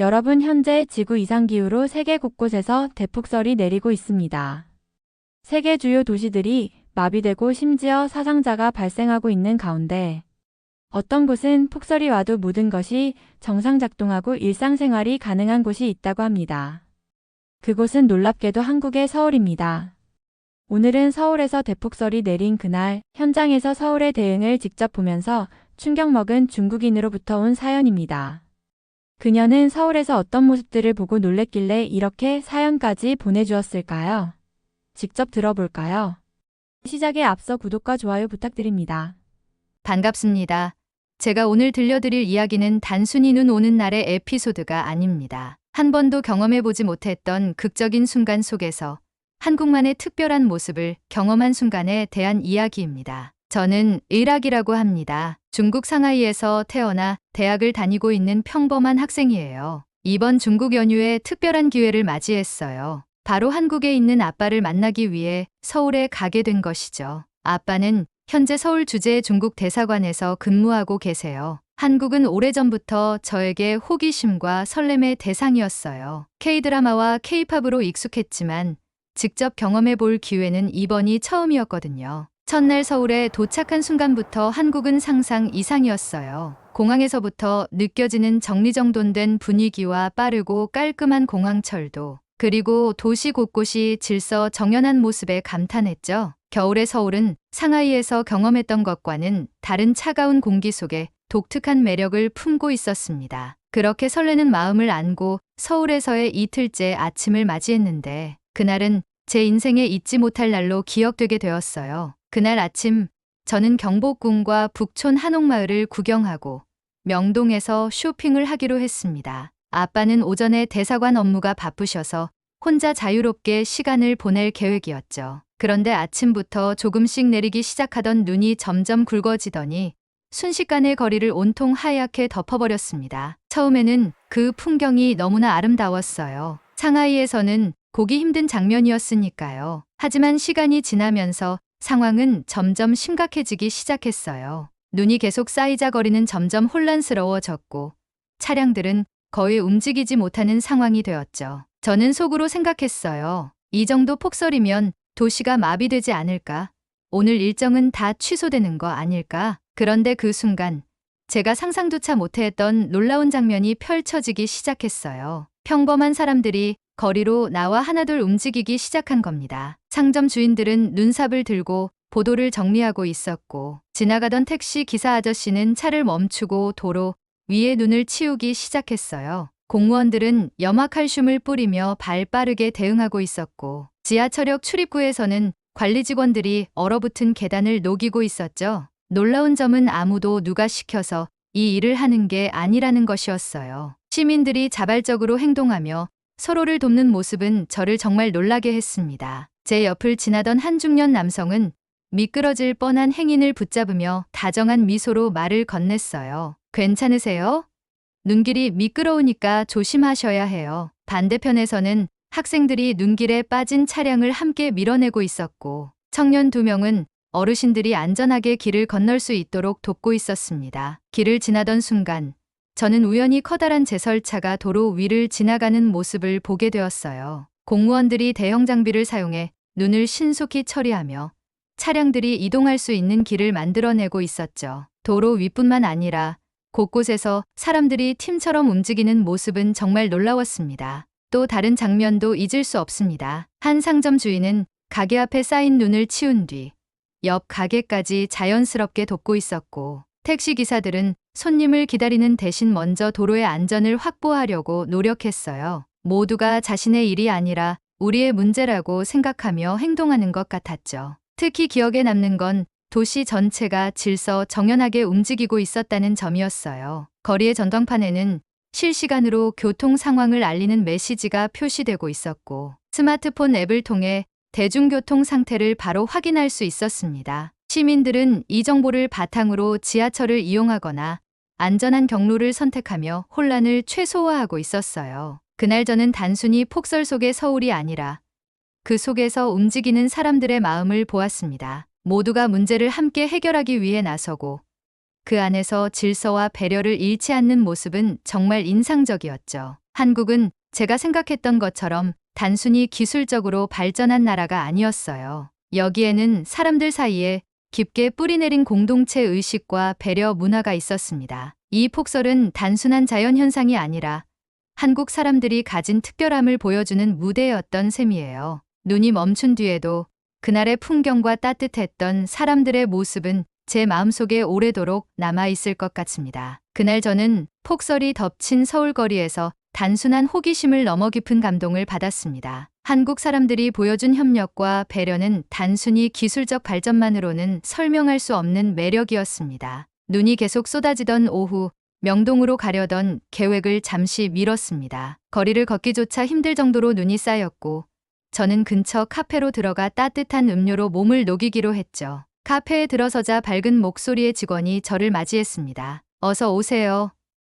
여러분, 현재 지구 이상기후로 세계 곳곳에서 대폭설이 내리고 있습니다. 세계 주요 도시들이 마비되고 심지어 사상자가 발생하고 있는 가운데 어떤 곳은 폭설이 와도 모든 것이 정상 작동하고 일상생활이 가능한 곳이 있다고 합니다. 그곳은 놀랍게도 한국의 서울입니다. 오늘은 서울에서 대폭설이 내린 그날 현장에서 서울의 대응을 직접 보면서 충격 먹은 중국인으로부터 온 사연입니다. 그녀는 서울에서 어떤 모습들을 보고 놀랬길래 이렇게 사연까지 보내주었을까요? 직접 들어볼까요? 시작에 앞서 구독과 좋아요 부탁드립니다. 반갑습니다. 제가 오늘 들려드릴 이야기는 단순히 눈 오는 날의 에피소드가 아닙니다. 한 번도 경험해보지 못했던 극적인 순간 속에서 한국만의 특별한 모습을 경험한 순간에 대한 이야기입니다. 저는 일학이라고 합니다. 중국 상하이에서 태어나 대학을 다니고 있는 평범한 학생이에요. 이번 중국 연휴에 특별한 기회를 맞이했어요. 바로 한국에 있는 아빠를 만나기 위해 서울에 가게 된 것이죠. 아빠는 현재 서울 주재 중국 대사관에서 근무하고 계세요. 한국은 오래전부터 저에게 호기심과 설렘의 대상이었어요. K-드라마와 K-팝으로 익숙했지만 직접 경험해 볼 기회는 이번이 처음이었거든요. 첫날 서울에 도착한 순간부터 한국은 상상 이상이었어요. 공항에서부터 느껴지는 정리정돈된 분위기와 빠르고 깔끔한 공항철도, 그리고 도시 곳곳이 질서 정연한 모습에 감탄했죠. 겨울의 서울은 상하이에서 경험했던 것과는 다른 차가운 공기 속에 독특한 매력을 품고 있었습니다. 그렇게 설레는 마음을 안고 서울에서의 이틀째 아침을 맞이했는데 그날은 제 인생에 잊지 못할 날로 기억되게 되었어요. 그날 아침 저는 경복궁과 북촌 한옥마을을 구경하고 명동에서 쇼핑을 하기로 했습니다. 아빠는 오전에 대사관 업무가 바쁘셔서 혼자 자유롭게 시간을 보낼 계획이었죠. 그런데 아침부터 조금씩 내리기 시작하던 눈이 점점 굵어지더니 순식간에 거리를 온통 하얗게 덮어버렸습니다. 처음에는 그 풍경이 너무나 아름다웠어요. 상하이에서는 보기 힘든 장면이었으니까요. 하지만 시간이 지나면서 상황은 점점 심각해지기 시작했어요. 눈이 계속 쌓이자 거리는 점점 혼란스러워졌고 차량들은 거의 움직이지 못하는 상황이 되었죠. 저는 속으로 생각했어요. 이 정도 폭설이면 도시가 마비되지 않을까? 오늘 일정은 다 취소되는 거 아닐까? 그런데 그 순간 제가 상상조차 못했던 놀라운 장면이 펼쳐지기 시작했어요. 평범한 사람들이 거리로 나와 하나둘 움직이기 시작한 겁니다. 상점 주인들은 눈삽을 들고 보도를 정리하고 있었고 지나가던 택시 기사 아저씨는 차를 멈추고 도로 위에 눈을 치우기 시작했어요. 공무원들은 염화칼슘을 뿌리며 발 빠르게 대응하고 있었고 지하철역 출입구에서는 관리 직원들이 얼어붙은 계단을 녹이고 있었죠. 놀라운 점은 아무도 누가 시켜서 이 일을 하는 게 아니라는 것이었어요. 시민들이 자발적으로 행동하며 서로를 돕는 모습은 저를 정말 놀라게 했습니다. 제 옆을 지나던 한 중년 남성은 미끄러질 뻔한 행인을 붙잡으며 다정한 미소로 말을 건넸어요. 괜찮으세요? 눈길이 미끄러우니까 조심하셔야 해요. 반대편에서는 학생들이 눈길에 빠진 차량을 함께 밀어내고 있었고 청년 2명은 어르신들이 안전하게 길을 건널 수 있도록 돕고 있었습니다. 길을 지나던 순간 저는 우연히 커다란 제설차가 도로 위를 지나가는 모습을 보게 되었어요. 공무원들이 대형 장비를 사용해 눈을 신속히 처리하며 차량들이 이동할 수 있는 길을 만들어내고 있었죠. 도로 위뿐만 아니라 곳곳에서 사람들이 팀처럼 움직이는 모습은 정말 놀라웠습니다. 또 다른 장면도 잊을 수 없습니다. 한 상점 주인은 가게 앞에 쌓인 눈을 치운 뒤 옆 가게까지 자연스럽게 돕고 있었고 택시 기사들은 손님을 기다리는 대신 먼저 도로의 안전을 확보하려고 노력했어요. 모두가 자신의 일이 아니라 우리의 문제라고 생각하며 행동하는 것 같았죠. 특히 기억에 남는 건 도시 전체가 질서 정연하게 움직이고 있었다는 점이었어요. 거리의 전광판에는 실시간으로 교통 상황을 알리는 메시지가 표시되고 있었고 스마트폰 앱을 통해 대중교통 상태를 바로 확인할 수 있었습니다. 시민들은 이 정보를 바탕으로 지하철을 이용하거나 안전한 경로를 선택하며 혼란을 최소화하고 있었어요. 그날 저는 단순히 폭설 속의 서울이 아니라 그 속에서 움직이는 사람들의 마음을 보았습니다. 모두가 문제를 함께 해결하기 위해 나서고 그 안에서 질서와 배려를 잃지 않는 모습은 정말 인상적이었죠. 한국은 제가 생각했던 것처럼 단순히 기술적으로 발전한 나라가 아니었어요. 여기에는 사람들 사이에 깊게 뿌리내린 공동체 의식과 배려 문화가 있었습니다. 이 폭설은 단순한 자연현상이 아니라 한국 사람들이 가진 특별함을 보여주는 무대였던 셈이에요. 눈이 멈춘 뒤에도 그날의 풍경과 따뜻했던 사람들의 모습은 제 마음속에 오래도록 남아있을 것 같습니다. 그날 저는 폭설이 덮친 서울 거리에서 단순한 호기심을 넘어 깊은 감동을 받았습니다. 한국 사람들이 보여준 협력과 배려는 단순히 기술적 발전만으로는 설명할 수 없는 매력이었습니다. 눈이 계속 쏟아지던 오후, 명동으로 가려던 계획을 잠시 미뤘습니다. 거리를 걷기조차 힘들 정도로 눈이 쌓였고 저는 근처 카페로 들어가 따뜻한 음료로 몸을 녹이기로 했죠. 카페에 들어서자 밝은 목소리의 직원이 저를 맞이했습니다. 어서 오세요.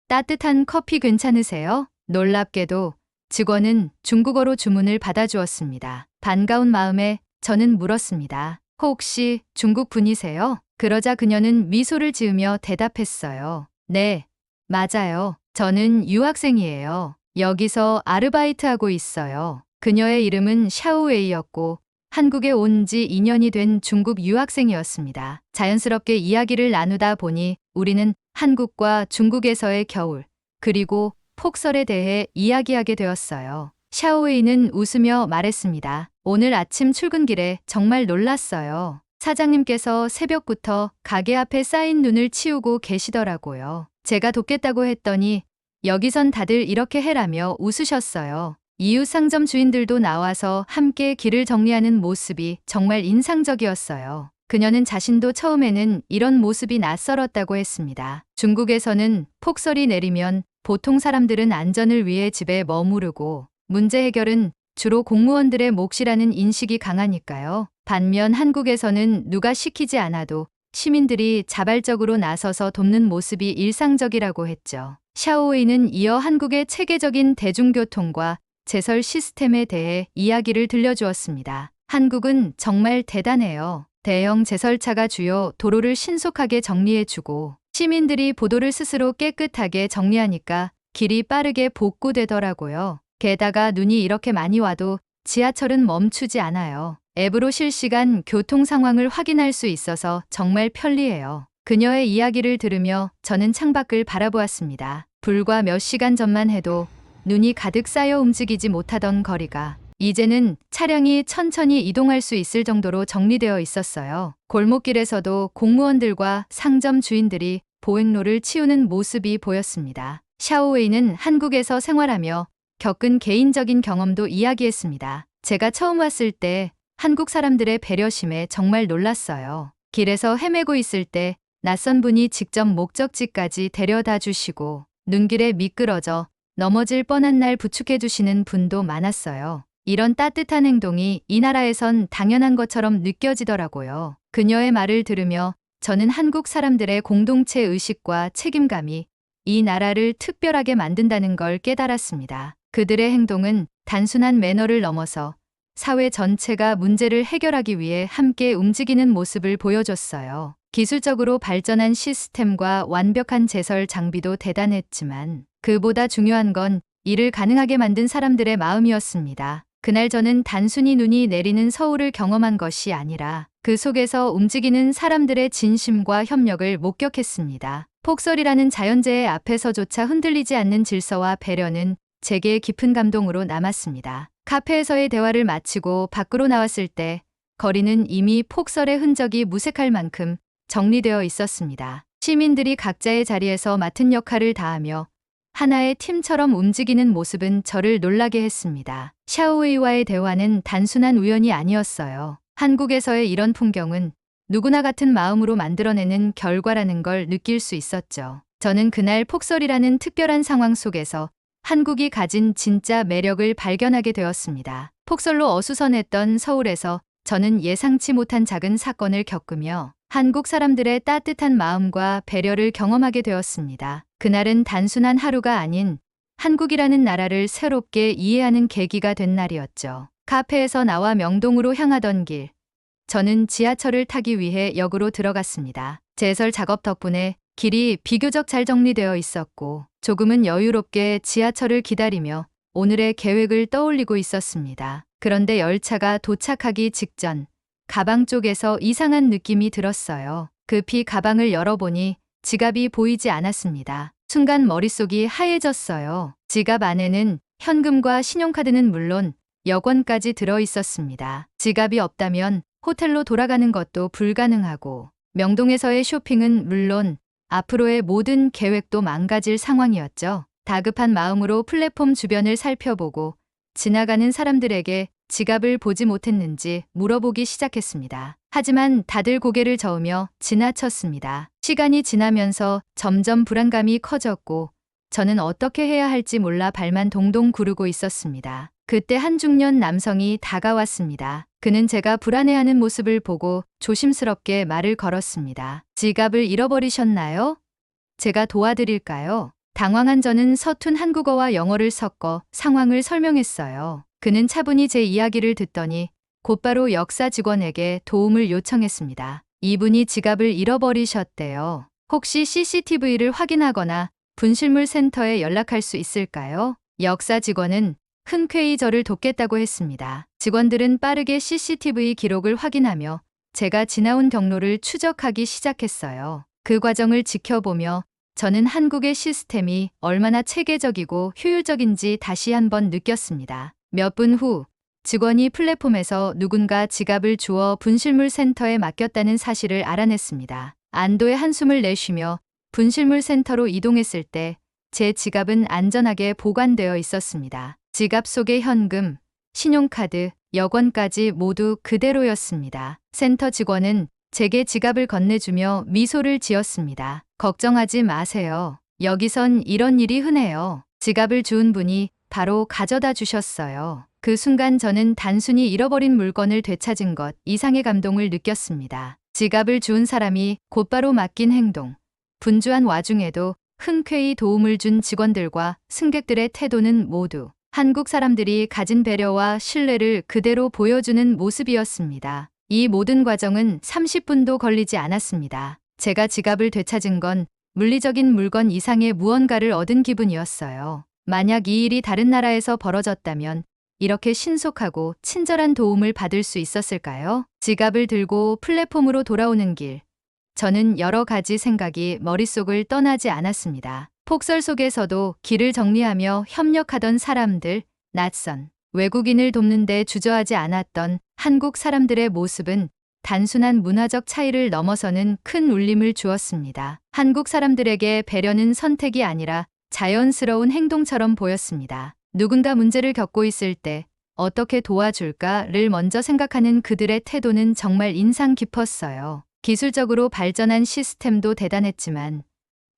따뜻한 커피 괜찮으세요? 놀랍게도 직원은 중국어로 주문을 받아주었습니다. 반가운 마음에 저는 물었습니다. 혹시 중국 분이세요? 그러자 그녀는 미소를 지으며 대답했어요. 네, 맞아요. 저는 유학생이에요. 여기서 아르바이트하고 있어요. 그녀의 이름은 샤오웨이였고 한국에 온 지 2년이 된 중국 유학생이었습니다. 자연스럽게 이야기를 나누다 보니 우리는 한국과 중국에서의 겨울, 그리고 폭설에 대해 이야기하게 되었어요. 샤오웨이는 웃으며 말했습니다. 오늘 아침 출근길에 정말 놀랐어요. 사장님께서 새벽부터 가게 앞에 쌓인 눈을 치우고 계시더라고요. 제가 돕겠다고 했더니 여기선 다들 이렇게 해라며 웃으셨어요. 이웃 상점 주인들도 나와서 함께 길을 정리하는 모습이 정말 인상적이었어요. 그녀는 자신도 처음에는 이런 모습이 낯설었다고 했습니다. 중국에서는 폭설이 내리면 보통 사람들은 안전을 위해 집에 머무르고 문제 해결은 주로 공무원들의 몫이라는 인식이 강하니까요. 반면 한국에서는 누가 시키지 않아도 시민들이 자발적으로 나서서 돕는 모습이 일상적이라고 했죠. 샤오웨이는 이어 한국의 체계적인 대중교통과 제설 시스템에 대해 이야기를 들려주었습니다. 한국은 정말 대단해요. 대형 제설차가 주요 도로를 신속하게 정리해주고 시민들이 보도를 스스로 깨끗하게 정리하니까 길이 빠르게 복구되더라고요. 게다가 눈이 이렇게 많이 와도 지하철은 멈추지 않아요. 앱으로 실시간 교통 상황을 확인할 수 있어서 정말 편리해요. 그녀의 이야기를 들으며 저는 창밖을 바라보았습니다. 불과 몇 시간 전만 해도 눈이 가득 쌓여 움직이지 못하던 거리가 이제는 차량이 천천히 이동할 수 있을 정도로 정리되어 있었어요. 골목길에서도 공무원들과 상점 주인들이 보행로를 치우는 모습이 보였습니다. 샤오웨이는 한국에서 생활하며 겪은 개인적인 경험도 이야기했습니다. 제가 처음 왔을 때 한국 사람들의 배려심에 정말 놀랐어요. 길에서 헤매고 있을 때 낯선 분이 직접 목적지까지 데려다 주시고 눈길에 미끄러져 넘어질 뻔한 날 부축해 주시는 분도 많았어요. 이런 따뜻한 행동이 이 나라에선 당연한 것처럼 느껴지더라고요. 그녀의 말을 들으며 저는 한국 사람들의 공동체 의식과 책임감이 이 나라를 특별하게 만든다는 걸 깨달았습니다. 그들의 행동은 단순한 매너를 넘어서 사회 전체가 문제를 해결하기 위해 함께 움직이는 모습을 보여줬어요. 기술적으로 발전한 시스템과 완벽한 제설 장비도 대단했지만 그보다 중요한 건 이를 가능하게 만든 사람들의 마음이었습니다. 그날 저는 단순히 눈이 내리는 서울을 경험한 것이 아니라 그 속에서 움직이는 사람들의 진심과 협력을 목격했습니다. 폭설이라는 자연재해 앞에서조차 흔들리지 않는 질서와 배려는 제게 깊은 감동으로 남았습니다. 카페에서의 대화를 마치고 밖으로 나왔을 때 거리는 이미 폭설의 흔적이 무색할 만큼 정리되어 있었습니다. 시민들이 각자의 자리에서 맡은 역할을 다하며 하나의 팀처럼 움직이는 모습은 저를 놀라게 했습니다. 샤오웨이와의 대화는 단순한 우연이 아니었어요. 한국에서의 이런 풍경은 누구나 같은 마음으로 만들어내는 결과라는 걸 느낄 수 있었죠. 저는 그날 폭설이라는 특별한 상황 속에서 한국이 가진 진짜 매력을 발견하게 되었습니다. 폭설로 어수선했던 서울에서 저는 예상치 못한 작은 사건을 겪으며 한국 사람들의 따뜻한 마음과 배려를 경험하게 되었습니다. 그날은 단순한 하루가 아닌 한국이라는 나라를 새롭게 이해하는 계기가 된 날이었죠. 카페에서 나와 명동으로 향하던 길, 저는 지하철을 타기 위해 역으로 들어갔습니다. 제설 작업 덕분에 길이 비교적 잘 정리되어 있었고 조금은 여유롭게 지하철을 기다리며 오늘의 계획을 떠올리고 있었습니다. 그런데 열차가 도착하기 직전 가방 쪽에서 이상한 느낌이 들었어요. 급히 가방을 열어보니 지갑이 보이지 않았습니다. 순간 머릿속이 하얘졌어요. 지갑 안에는 현금과 신용카드는 물론 여권까지 들어 있었습니다. 지갑이 없다면 호텔로 돌아가는 것도 불가능하고 명동에서의 쇼핑은 물론 앞으로의 모든 계획도 망가질 상황이었죠. 다급한 마음으로 플랫폼 주변을 살펴보고 지나가는 사람들에게 지갑을 보지 못했는지 물어보기 시작했습니다. 하지만 다들 고개를 저으며 지나쳤습니다. 시간이 지나면서 점점 불안감이 커졌고 저는 어떻게 해야 할지 몰라 발만 동동 구르고 있었습니다. 그때 한 중년 남성이 다가왔습니다. 그는 제가 불안해하는 모습을 보고 조심스럽게 말을 걸었습니다. 지갑을 잃어버리셨나요? 제가 도와드릴까요? 당황한 저는 서툰 한국어와 영어를 섞어 상황을 설명했어요. 그는 차분히 제 이야기를 듣더니 곧바로 역사 직원에게 도움을 요청했습니다. 이분이 지갑을 잃어버리셨대요. 혹시 CCTV를 확인하거나 분실물 센터에 연락할 수 있을까요? 역사 직원은 흔쾌히 저를 돕겠다고 했습니다. 직원들은 빠르게 CCTV 기록을 확인하며 제가 지나온 경로를 추적하기 시작했어요. 그 과정을 지켜보며 저는 한국의 시스템이 얼마나 체계적이고 효율적인지 다시 한번 느꼈습니다. 몇 분 후 직원이 플랫폼에서 누군가 지갑을 주워 분실물 센터에 맡겼다는 사실을 알아냈습니다. 안도의 한숨을 내쉬며 분실물 센터로 이동했을 때 제 지갑은 안전하게 보관되어 있었습니다. 지갑 속의 현금, 신용카드, 여권까지 모두 그대로였습니다. 센터 직원은 제게 지갑을 건네주며 미소를 지었습니다. 걱정하지 마세요. 여기선 이런 일이 흔해요. 지갑을 주운 분이 바로 가져다 주셨어요. 그 순간 저는 단순히 잃어버린 물건을 되찾은 것 이상의 감동을 느꼈습니다. 지갑을 주운 사람이 곧바로 맡긴 행동, 분주한 와중에도 흔쾌히 도움을 준 직원들과 승객들의 태도는 모두 한국 사람들이 가진 배려와 신뢰를 그대로 보여주는 모습이었습니다. 이 모든 과정은 30분도 걸리지 않았습니다. 제가 지갑을 되찾은 건 물리적인 물건 이상의 무언가를 얻은 기분이었어요. 만약 이 일이 다른 나라에서 벌어졌다면 이렇게 신속하고 친절한 도움을 받을 수 있었을까요? 지갑을 들고 플랫폼으로 돌아오는 길. 저는 여러 가지 생각이 머릿속을 떠나지 않았습니다. 폭설 속에서도 길을 정리하며 협력하던 사람들, 낯선 외국인을 돕는 데 주저하지 않았던 한국 사람들의 모습은 단순한 문화적 차이를 넘어서는 큰 울림을 주었습니다. 한국 사람들에게 배려는 선택이 아니라 자연스러운 행동처럼 보였습니다. 누군가 문제를 겪고 있을 때 어떻게 도와줄까를 먼저 생각하는 그들의 태도는 정말 인상 깊었어요. 기술적으로 발전한 시스템도 대단했지만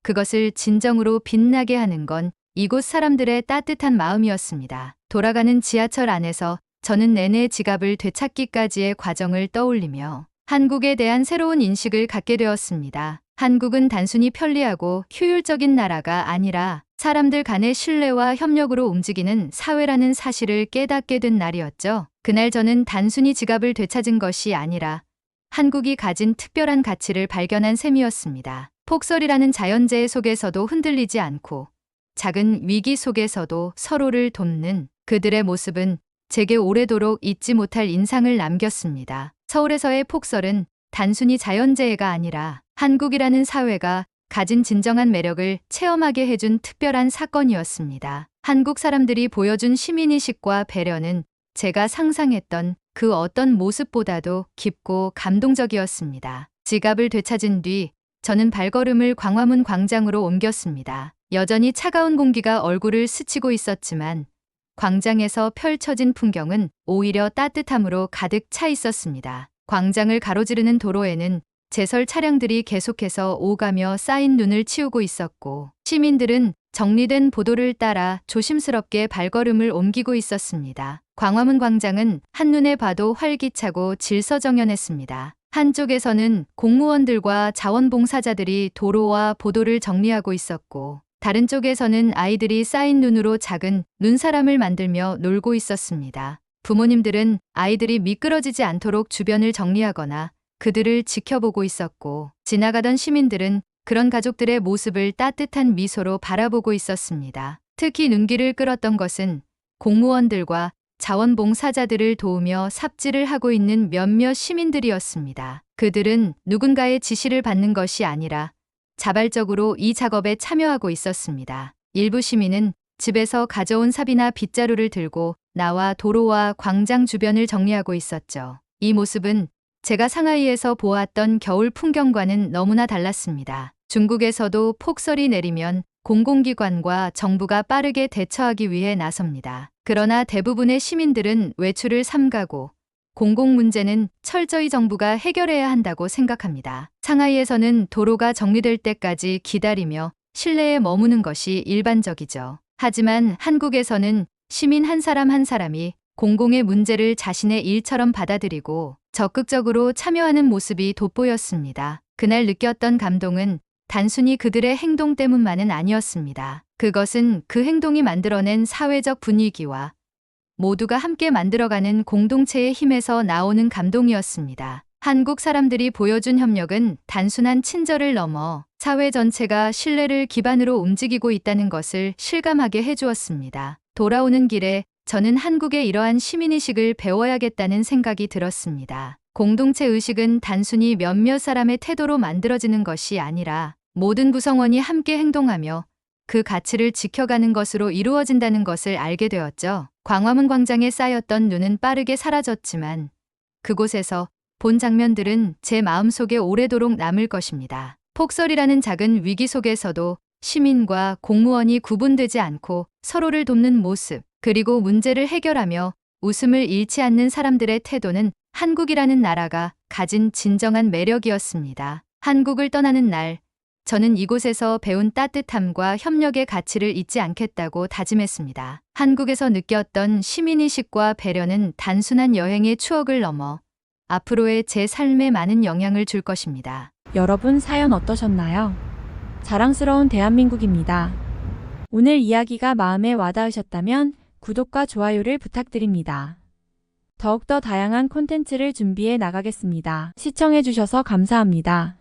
그것을 진정으로 빛나게 하는 건 이곳 사람들의 따뜻한 마음이었습니다. 돌아가는 지하철 안에서 저는 내내 지갑을 되찾기까지의 과정을 떠올리며 한국에 대한 새로운 인식을 갖게 되었습니다. 한국은 단순히 편리하고 효율적인 나라가 아니라 사람들 간의 신뢰와 협력으로 움직이는 사회라는 사실을 깨닫게 된 날이었죠. 그날 저는 단순히 지갑을 되찾은 것이 아니라 한국이 가진 특별한 가치를 발견한 셈이었습니다. 폭설이라는 자연재해 속에서도 흔들리지 않고 작은 위기 속에서도 서로를 돕는 그들의 모습은 제게 오래도록 잊지 못할 인상을 남겼습니다. 서울에서의 폭설은 단순히 자연재해가 아니라 한국이라는 사회가 가진 진정한 매력을 체험하게 해준 특별한 사건이었습니다. 한국 사람들이 보여준 시민의식과 배려는 제가 상상했던 그 어떤 모습보다도 깊고 감동적이었습니다. 지갑을 되찾은 뒤 저는 발걸음을 광화문 광장으로 옮겼습니다. 여전히 차가운 공기가 얼굴을 스치고 있었지만 광장에서 펼쳐진 풍경은 오히려 따뜻함으로 가득 차 있었습니다. 광장을 가로지르는 도로에는 제설 차량들이 계속해서 오가며 쌓인 눈을 치우고 있었고 시민들은 정리된 보도를 따라 조심스럽게 발걸음을 옮기고 있었습니다. 광화문 광장은 한눈에 봐도 활기차고 질서정연했습니다. 한쪽에서는 공무원들과 자원봉사자들이 도로와 보도를 정리하고 있었고 다른 쪽에서는 아이들이 쌓인 눈으로 작은 눈사람을 만들며 놀고 있었습니다. 부모님들은 아이들이 미끄러지지 않도록 주변을 정리하거나 그들을 지켜보고 있었고 지나가던 시민들은 그런 가족들의 모습을 따뜻한 미소로 바라보고 있었습니다. 특히 눈길을 끌었던 것은 공무원들과 자원봉사자들을 도우며 삽질을 하고 있는 몇몇 시민들이었습니다. 그들은 누군가의 지시를 받는 것이 아니라 자발적으로 이 작업에 참여하고 있었습니다. 일부 시민은 집에서 가져온 삽이나 빗자루를 들고 나와 도로와 광장 주변을 정리하고 있었죠. 이 모습은 제가 상하이에서 보았던 겨울 풍경과는 너무나 달랐습니다. 중국에서도 폭설이 내리면 공공기관과 정부가 빠르게 대처하기 위해 나섭니다. 그러나 대부분의 시민들은 외출을 삼가고 공공 문제는 철저히 정부가 해결해야 한다고 생각합니다. 상하이에서는 도로가 정리될 때까지 기다리며 실내에 머무는 것이 일반적이죠. 하지만 한국에서는 시민 한 사람 한 사람이 공공의 문제를 자신의 일처럼 받아들이고 적극적으로 참여하는 모습이 돋보였습니다. 그날 느꼈던 감동은 단순히 그들의 행동 때문만은 아니었습니다. 그것은 그 행동이 만들어낸 사회적 분위기와 모두가 함께 만들어가는 공동체의 힘에서 나오는 감동이었습니다. 한국 사람들이 보여준 협력은 단순한 친절을 넘어 사회 전체가 신뢰를 기반으로 움직이고 있다는 것을 실감하게 해주었습니다. 돌아오는 길에 저는 한국의 이러한 시민의식을 배워야겠다는 생각이 들었습니다. 공동체 의식은 단순히 몇몇 사람의 태도로 만들어지는 것이 아니라 모든 구성원이 함께 행동하며 그 가치를 지켜가는 것으로 이루어진다는 것을 알게 되었죠. 광화문 광장에 쌓였던 눈은 빠르게 사라졌지만 그곳에서 본 장면들은 제 마음속에 오래도록 남을 것입니다. 폭설이라는 작은 위기 속에서도 시민과 공무원이 구분되지 않고 서로를 돕는 모습, 그리고 문제를 해결하며 웃음을 잃지 않는 사람들의 태도는 한국이라는 나라가 가진 진정한 매력이었습니다. 한국을 떠나는 날, 저는 이곳에서 배운 따뜻함과 협력의 가치를 잊지 않겠다고 다짐했습니다. 한국에서 느꼈던 시민의식과 배려는 단순한 여행의 추억을 넘어 앞으로의 제 삶에 많은 영향을 줄 것입니다. 여러분 사연 어떠셨나요? 자랑스러운 대한민국입니다. 오늘 이야기가 마음에 와닿으셨다면 구독과 좋아요를 부탁드립니다. 더욱더 다양한 콘텐츠를 준비해 나가겠습니다. 시청해주셔서 감사합니다.